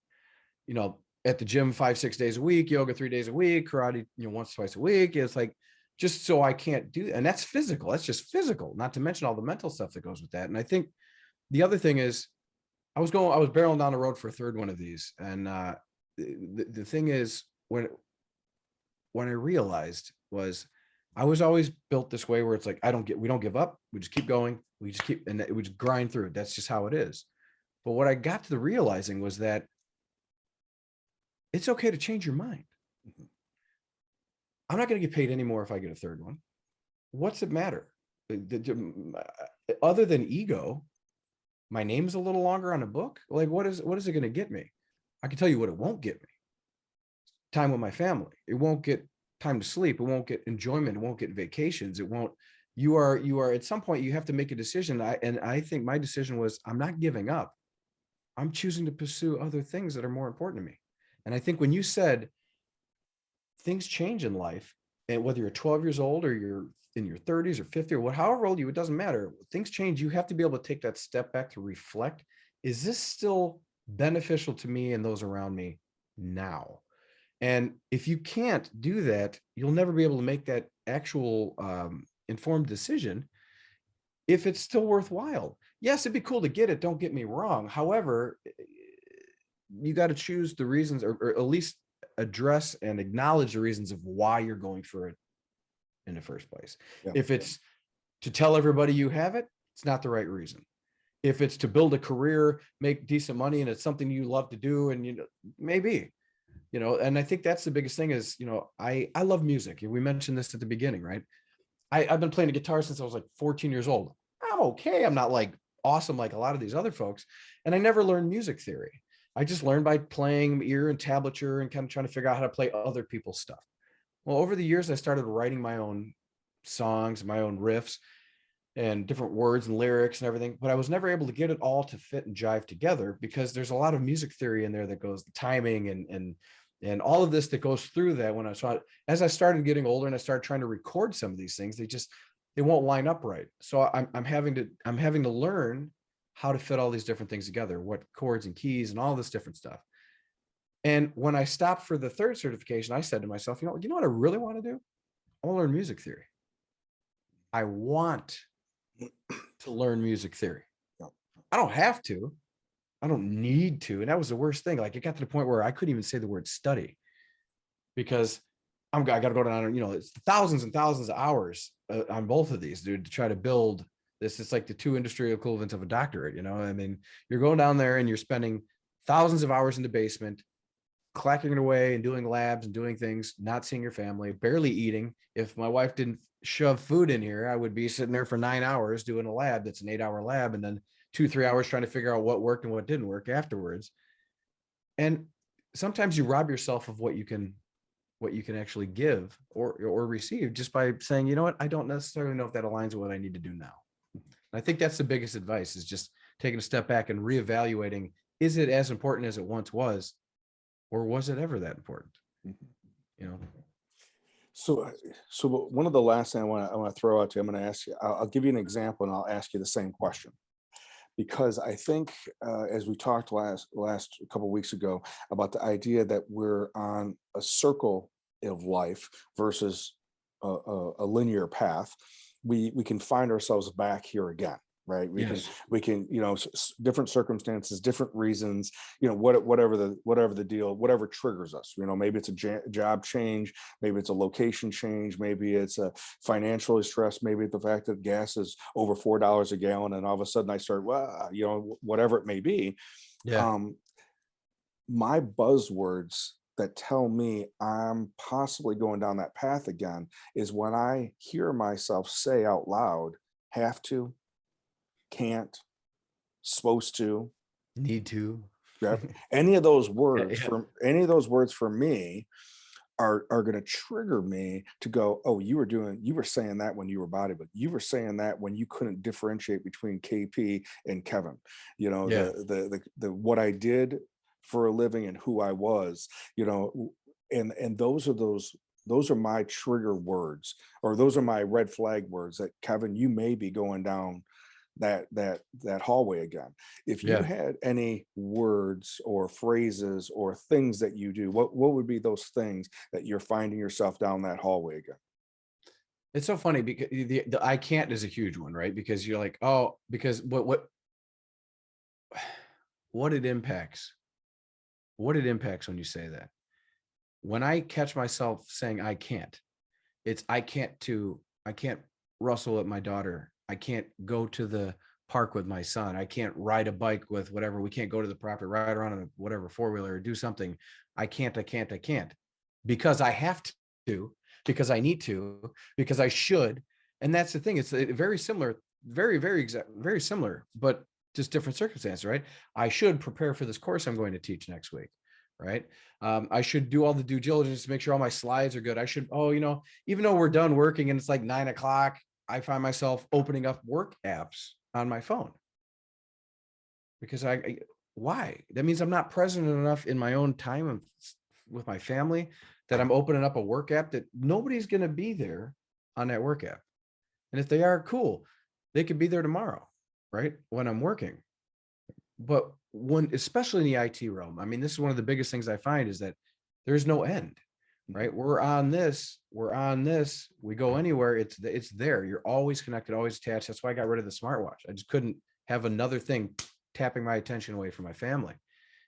at the gym 5-6 days a week, yoga 3 days a week, karate, once, twice a week. It's like, just so I can't do that. And that's physical. That's just physical, not to mention all the mental stuff that goes with that. And I think the other thing is, I was barreling down the road for a third one of these. And the thing is, when I realized was, I was always built this way where it's like, we don't give up. We just keep going. We just keep, and we just grind through it. That's just how it is. But what I got to the realizing was that it's okay to change your mind. I'm not going to get paid anymore if I get a third one. What's it matter? Other than ego, my name's a little longer on a book. Like, what is it going to get me? I can tell you what it won't get me. time with my family. It won't get time to sleep. It won't get enjoyment. It won't get vacations. It won't, you are at some point you have to make a decision. I think my decision was, I'm not giving up. I'm choosing to pursue other things that are more important to me. And I think when you said things change in life, and whether you're 12 years old or you're in your 30s or 50 or however old you, it doesn't matter. Things change. You have to be able to take that step back to reflect. Is this still beneficial to me and those around me now? And if you can't do that, you'll never be able to make that actual informed decision if it's still worthwhile. Yes, it'd be cool to get it. Don't get me wrong. However, you got to choose the reasons, or at least address and acknowledge the reasons of why you're going for it in the first place. Yeah. If it's to tell everybody you have it, it's not the right reason. If it's to build a career, make decent money, and it's something you love to do, and maybe, and I think that's the biggest thing is, I love music. We mentioned this at the beginning, right? I've been playing the guitar since I was like 14 years old. I'm okay. I'm not like awesome like a lot of these other folks. And I never learned music theory. I just learned by playing ear and tablature and kind of trying to figure out how to play other people's stuff. Well, over the years, I started writing my own songs, my own riffs, and different words and lyrics and everything, but I was never able to get it all to fit and jive together because there's a lot of music theory in there that goes the timing and all of this that goes through that. When I saw it, as I started getting older and I started trying to record some of these things, they won't line up right. So I'm having to learn how to fit all these different things together, what chords and keys and all this different stuff. And when I stopped for the third certification, I said to myself, you know what I really want to do? I want to learn music theory. I want to learn music theory. I don't have to. I don't need to. And that was the worst thing. Like, it got to the point where I couldn't even say the word study because I got to go down, it's thousands and thousands of hours on both of these, dude, to try to build this. It's like the two industry equivalents of a doctorate, I mean, you're going down there and you're spending thousands of hours in the basement, clacking it away and doing labs and doing things, not seeing your family, barely eating. If my wife didn't shove food in here, I would be sitting there for 9 hours doing a lab that's an 8-hour lab, and then 2-3 hours trying to figure out what worked and what didn't work afterwards. And sometimes you rob yourself of what you can actually give or receive just by saying, you know what, I don't necessarily know if that aligns with what I need to do now. And I think that's the biggest advice, is just taking a step back and reevaluating, is it as important as it once was, or was it ever that important? So one of the last things I want to throw out to you, I'm going to ask you, I'll give you an example and I'll ask you the same question. Because I think, as we talked last couple of weeks ago about the idea that we're on a circle of life versus a linear path, we can find ourselves back here again, right? We can different circumstances, different reasons, whatever the deal, whatever triggers us. Maybe it's a job change, maybe it's a location change, maybe it's a financial stress, maybe it's the fact that gas is over $4 a gallon, and all of a sudden I start, whatever it may be. My buzzwords that tell me I'm possibly going down that path again is when I hear myself say out loud, have to, can't, supposed to, need to. Any of those words for me are going to trigger me to go, oh, you were saying that when you were bodybuilding. You were saying that when you couldn't differentiate between KP and Kevin. The what I did for a living and who I was. And those are my trigger words, or those are my red flag words that, Kevin, you may be going down that hallway again. If you had any words or phrases or things that you do, what would be those things that you're finding yourself down that hallway again? It's so funny because the I can't is a huge one, right? Because you're like, oh, because what it impacts when you say that. When I catch myself saying I can't, it's I can't wrestle with my daughter. I can't go to the park with my son. I can't ride a bike with whatever. We can't go to the property, ride around on a whatever four-wheeler or do something. I can't because I have to, because I need to, because I should. And that's the thing. It's very similar, very similar, but just different circumstances, right? I should prepare for this course I'm going to teach next week. right? I should do all the due diligence to make sure all my slides are good. I should, oh, even though we're done working and it's like 9 o'clock, I find myself opening up work apps on my phone because why? That means I'm not present enough in my own time with my family that I'm opening up a work app that nobody's going to be there on that work app. And if they are, cool, they could be there tomorrow, right? When I'm working. But especially in the IT realm, I mean, this is one of the biggest things I find is that there's no end, right? We're on this, we go anywhere, it's there. You're always connected, always attached. That's why I got rid of the smartwatch. I just couldn't have another thing tapping my attention away from my family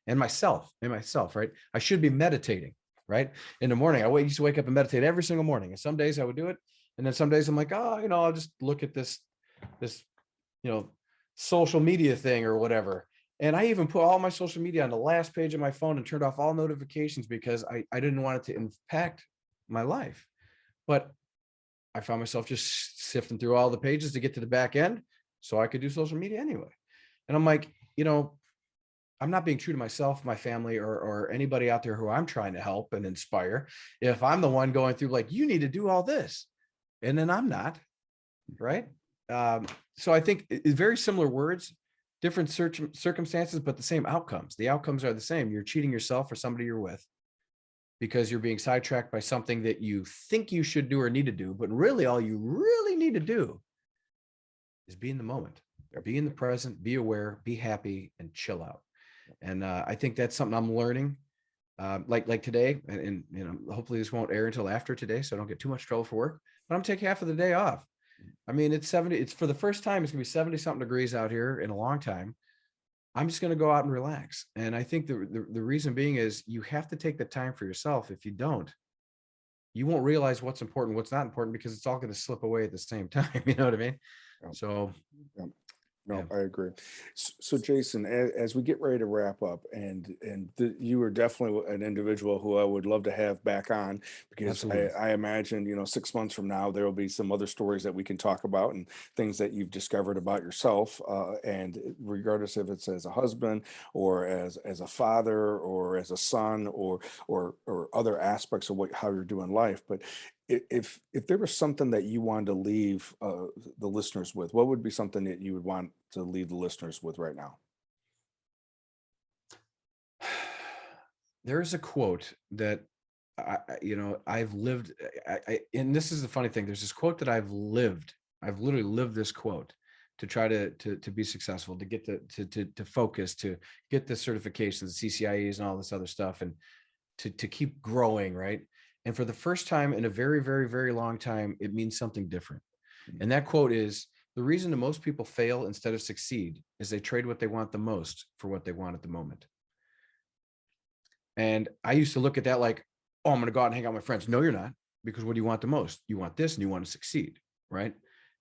and myself, right? I should be meditating, right? In the morning, I used to wake up and meditate every single morning. And some days I would do it. And then some days I'm like, oh, I'll just look at this, social media thing or whatever. And I even put all my social media on the last page of my phone and turned off all notifications because I didn't want it to impact my life. But I found myself just sifting through all the pages to get to the back end so I could do social media anyway. And I'm like, I'm not being true to myself, my family, or anybody out there who I'm trying to help and inspire if I'm the one going through like, you need to do all this. And then I'm not, right? So I think it's very similar words, different circumstances, but the same outcomes. The outcomes are the same. You're cheating yourself or somebody you're with because you're being sidetracked by something that you think you should do or need to do, but really all you really need to do is be in the moment, be in the present, be aware, be happy, and chill out. And I think that's something I'm learning. Like today, and hopefully this won't air until after today, so I don't get too much trouble for work. But I'm taking half of the day off. I mean, it's 70. It's for the first time. It's gonna be 70 something degrees out here in a long time. I'm just gonna go out and relax. And I think the reason being is you have to take the time for yourself. If you don't, you won't realize what's important, what's not important, because it's all going to slip away at the same time. You know what I mean? Yeah. So Yeah. No, yeah. I agree. So, Jason, as we get ready to wrap up, you are definitely an individual who I would love to have back on because Absolutely. I imagine 6 months from now there will be some other stories that we can talk about and things that you've discovered about yourself. And regardless if it's as a husband or as a father or as a son or other aspects of how you're doing life, but if there was something that you wanted to leave the listeners with, what would be something that you would want to leave the listeners with right now? There's a quote that I've lived. And this is the funny thing. There's this quote that I've lived. I've literally lived this quote to try to be successful, to get to focus, to get the certifications, the CCIEs, and all this other stuff, and to keep growing, right? And for the first time in a very, very, very long time, it means something different. And that quote is, the reason that most people fail instead of succeed is they trade what they want the most for what they want at the moment. And I used to look at that like, oh, I'm going to go out and hang out with my friends. No, you're not. Because what do you want the most? You want this and you want to succeed, right?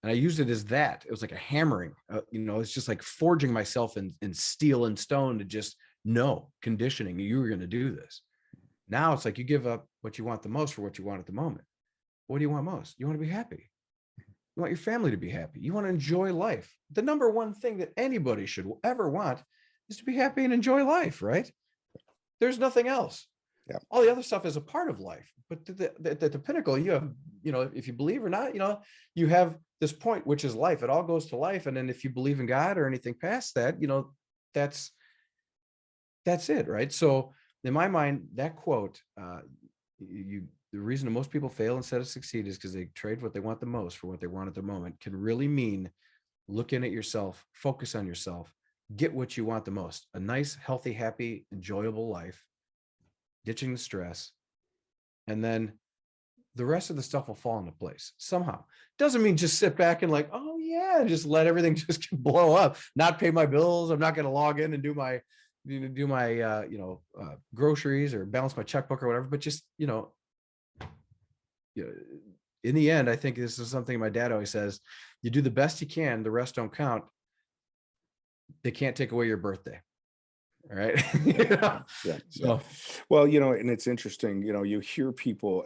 And I used it as that. It was like a hammering. It's just like forging myself in steel and stone to just know, conditioning, you were going to do this. Now it's like you give up what you want the most for what you want at the moment. What do you want most? You want to be happy. You want your family to be happy. You want to enjoy life. The number one thing that anybody should ever want is to be happy and enjoy life, right? There's nothing else. Yeah. All the other stuff is a part of life. But the pinnacle, you have, if you believe or not, you have this point, which is life. It all goes to life. And then if you believe in God or anything past that, that's it, right? So in my mind, that quote, the reason that most people fail instead of succeed is because they trade what they want the most for what they want at the moment, can really mean looking at yourself, focus on yourself, get what you want the most, a nice, healthy, happy, enjoyable life, ditching the stress, and then the rest of the stuff will fall into place somehow. Doesn't mean just sit back and like, oh yeah, just let everything just blow up, not pay my bills. I'm not going to log in and do my groceries or balance my checkbook or whatever, but just, in the end, I think this is something my dad always says, you do the best you can, the rest don't count. They can't take away your birthday. right? You know? Yeah, yeah. So Well, and it's interesting, you hear people,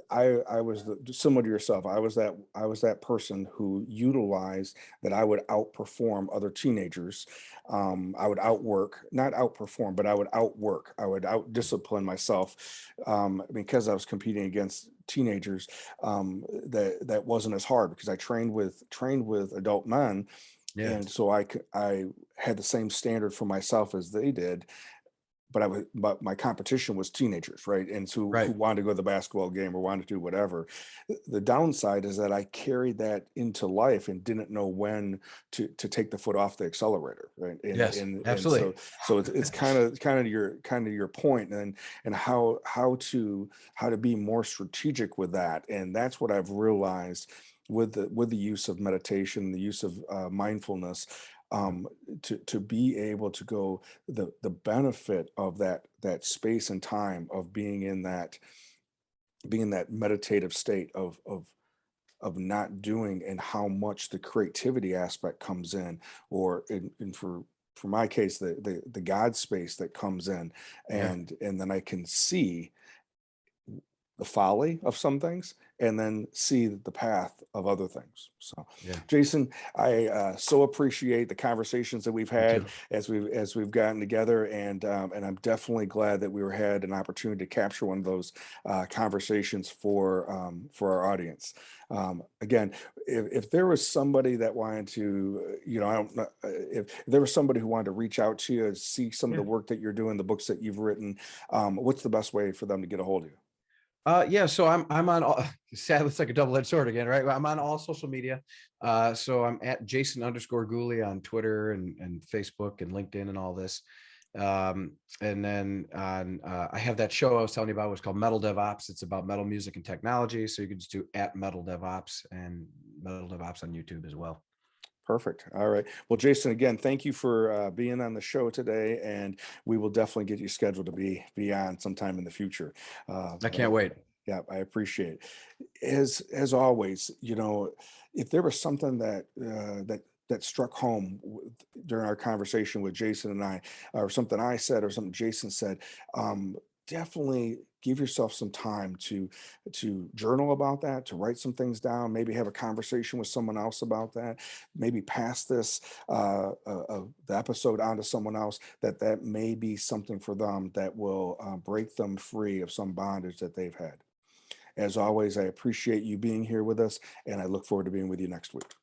I was similar to yourself. I was that person who utilized that I would outperform other teenagers. I would outwork, not outperform, but I would outwork. I would out discipline myself because I was competing against teenagers. That wasn't as hard because I trained with adult men, yeah, and so I had the same standard for myself as they did, but my competition was teenagers, right? And so who right. wanted to go to the basketball game or wanted to do whatever. The downside is that I carried that into life and didn't know when to take the foot off the accelerator, right? And Yes, and and absolutely. so it's kind of your point, and how to be more strategic with that. And that's what I've realized with the use of meditation, the use of mindfulness, um, to be able to go, the benefit of that space and time of being in that meditative state of not doing, and how much the creativity aspect comes in, or for my case, the God space that comes in, Yeah, and then I can see the folly of some things and then see the path of other things. So, yeah, Jason, I so appreciate the conversations that we've me had too. as we've gotten together, and I'm definitely glad that had an opportunity to capture one of those conversations for our audience. Again, if there was somebody that wanted to, I don't know, if there was somebody who wanted to reach out to you, see some of Yeah. the work that you're doing, the books that you've written, what's the best way for them to get a hold of you? Yeah, so I'm on all, sadly it's like a double-edged sword again, right? I'm on all social media. So I'm at Jason_Gooley on Twitter and Facebook and LinkedIn and all this. And then on I have that show I was telling you about, was called Metal DevOps. It's about metal music and technology. So you can just do at Metal DevOps and Metal DevOps on YouTube as well. Perfect. All right. Well, Jason, again, thank you for being on the show today, and we will definitely get you scheduled to be on sometime in the future. I But can't wait. yeah, I appreciate it. As always, if there was something that struck home during our conversation with Jason and I, or something I said, or something Jason said, definitely give yourself some time to journal about that, to write some things down, maybe have a conversation with someone else about that, maybe pass this the episode on to someone else, that may be something for them that will break them free of some bondage that they've had. As always, I appreciate you being here with us, and I look forward to being with you next week.